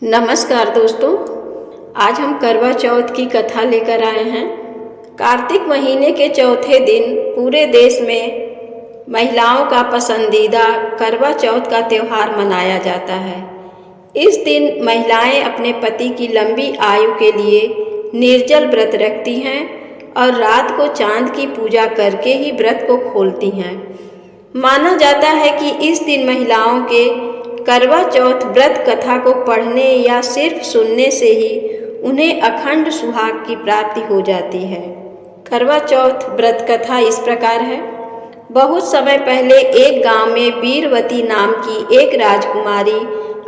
नमस्कार दोस्तों, आज हम करवा चौथ की कथा लेकर आए हैं। कार्तिक महीने के चौथे दिन पूरे देश में महिलाओं का पसंदीदा करवा चौथ का त्यौहार मनाया जाता है। इस दिन महिलाएं अपने पति की लंबी आयु के लिए निर्जल व्रत रखती हैं और रात को चांद की पूजा करके ही व्रत को खोलती हैं। माना जाता है कि इस दिन महिलाओं के करवा चौथ व्रत कथा को पढ़ने या सिर्फ सुनने से ही उन्हें अखंड सुहाग की प्राप्ति हो जाती है। करवा चौथ व्रत कथा इस प्रकार है। बहुत समय पहले एक गांव में वीरवती नाम की एक राजकुमारी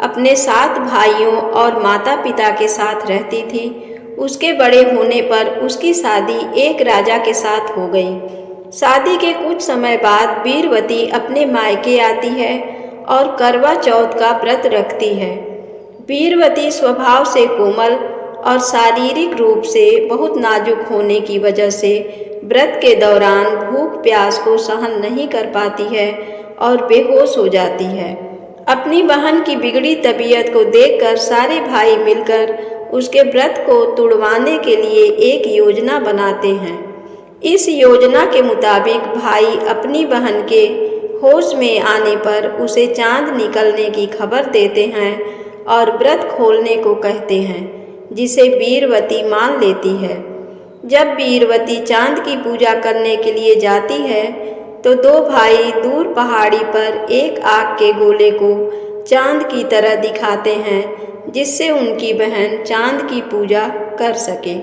अपने 7 भाइयों और माता पिता के साथ रहती थी। उसके बड़े होने पर उसकी शादी एक राजा के साथ हो गई। शादी के कुछ समय बाद वीरवती अपने मायके आती है और करवा चौथ का व्रत रखती है। वीरवती स्वभाव से कोमल और शारीरिक रूप से बहुत नाजुक होने की वजह से व्रत के दौरान भूख प्यास को सहन नहीं कर पाती है और बेहोश हो जाती है। अपनी बहन की बिगड़ी तबीयत को देखकर सारे भाई मिलकर उसके व्रत को तुड़वाने के लिए एक योजना बनाते हैं। इस योजना के मुताबिक भाई अपनी बहन के होश में आने पर उसे चांद निकलने की खबर देते हैं और व्रत खोलने को कहते हैं, जिसे वीरवती मान लेती है। जब वीरवती चांद की पूजा करने के लिए जाती है तो 2 भाई दूर पहाड़ी पर एक आग के गोले को चांद की तरह दिखाते हैं, जिससे उनकी बहन चांद की पूजा कर सके।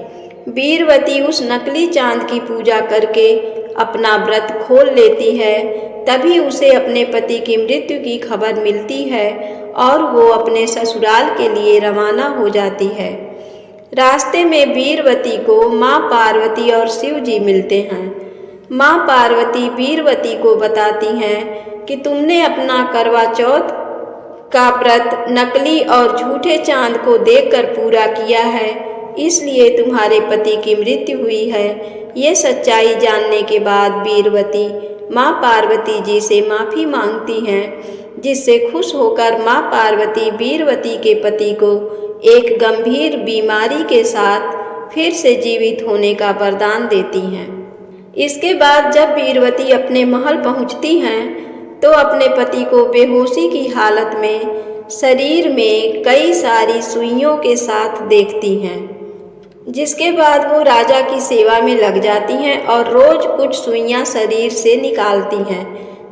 वीरवती उस नकली चांद की पूजा करके अपना व्रत खोल लेती है। तभी उसे अपने पति की मृत्यु की खबर मिलती है और वो अपने ससुराल के लिए रवाना हो जाती है। रास्ते में वीरवती को माँ पार्वती और शिव जी मिलते हैं। माँ पार्वती वीरवती को बताती हैं कि तुमने अपना करवा चौथ का व्रत नकली और झूठे चांद को देखकर पूरा किया है, इसलिए तुम्हारे पति की मृत्यु हुई है। ये सच्चाई जानने के बाद वीरवती माँ पार्वती जी से माफ़ी मांगती हैं, जिससे खुश होकर माँ पार्वती वीरवती के पति को एक गंभीर बीमारी के साथ फिर से जीवित होने का वरदान देती हैं। इसके बाद जब वीरवती अपने महल पहुँचती हैं तो अपने पति को बेहोशी की हालत में शरीर में कई सारी सुइयों के साथ देखती हैं, जिसके बाद वो राजा की सेवा में लग जाती हैं और रोज कुछ सुइयां शरीर से निकालती हैं।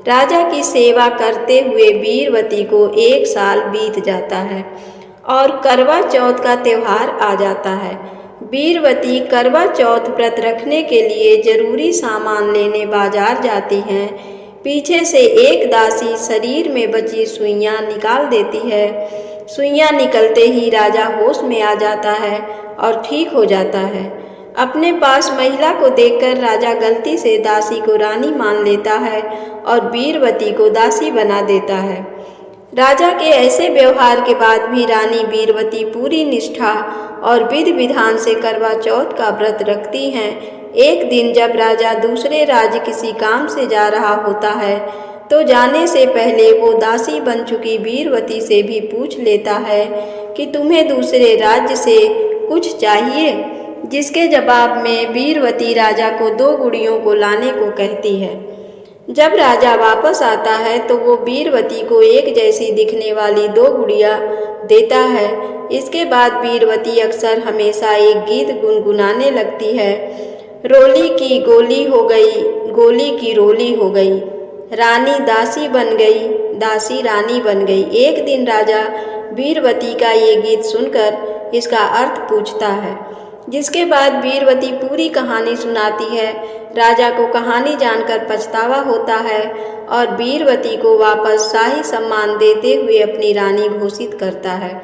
राजा की सेवा करते हुए वीरवती को 1 साल बीत जाता है और करवा चौथ का त्यौहार आ जाता है। वीरवती करवा चौथ व्रत रखने के लिए जरूरी सामान लेने बाजार जाती हैं। पीछे से एक दासी शरीर में बची सुइयां निकाल देती है। सुइयां निकलते ही राजा होश में आ जाता है और ठीक हो जाता है। अपने पास महिला को देखकर राजा गलती से दासी को रानी मान लेता है और वीरवती को दासी बना देता है। राजा के ऐसे व्यवहार के बाद भी रानी वीरवती पूरी निष्ठा और विधि विधान से करवा चौथ का व्रत रखती हैं। एक दिन जब राजा दूसरे राज्य किसी काम से जा रहा होता है तो जाने से पहले वो दासी बन चुकी वीरवती से भी पूछ लेता है कि तुम्हें दूसरे राज्य से कुछ चाहिए, जिसके जवाब में वीरवती राजा को 2 गुड़ियों को लाने को कहती है। जब राजा वापस आता है तो वो वीरवती को एक जैसी दिखने वाली 2 गुड़िया देता है। इसके बाद वीरवती अक्सर हमेशा एक गीत गुनगुनाने लगती है, रोली की गोली हो गई, गोली की रोली हो गई, रानी दासी बन गई, दासी रानी बन गई। एक दिन राजा वीरवती का ये गीत सुनकर इसका अर्थ पूछता है, जिसके बाद वीरवती पूरी कहानी सुनाती है। राजा को कहानी जानकर पछतावा होता है और वीरवती को वापस शाही सम्मान देते हुए अपनी रानी घोषित करता है।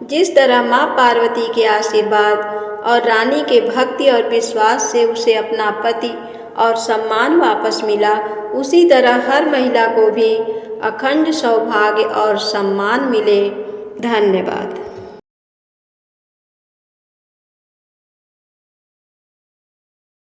जिस तरह माँ पार्वती के आशीर्वाद और रानी के भक्ति और विश्वास से उसे अपना पति और सम्मान वापस मिला, उसी तरह हर महिला को भी अखंड सौभाग्य और सम्मान मिले। धन्यवाद।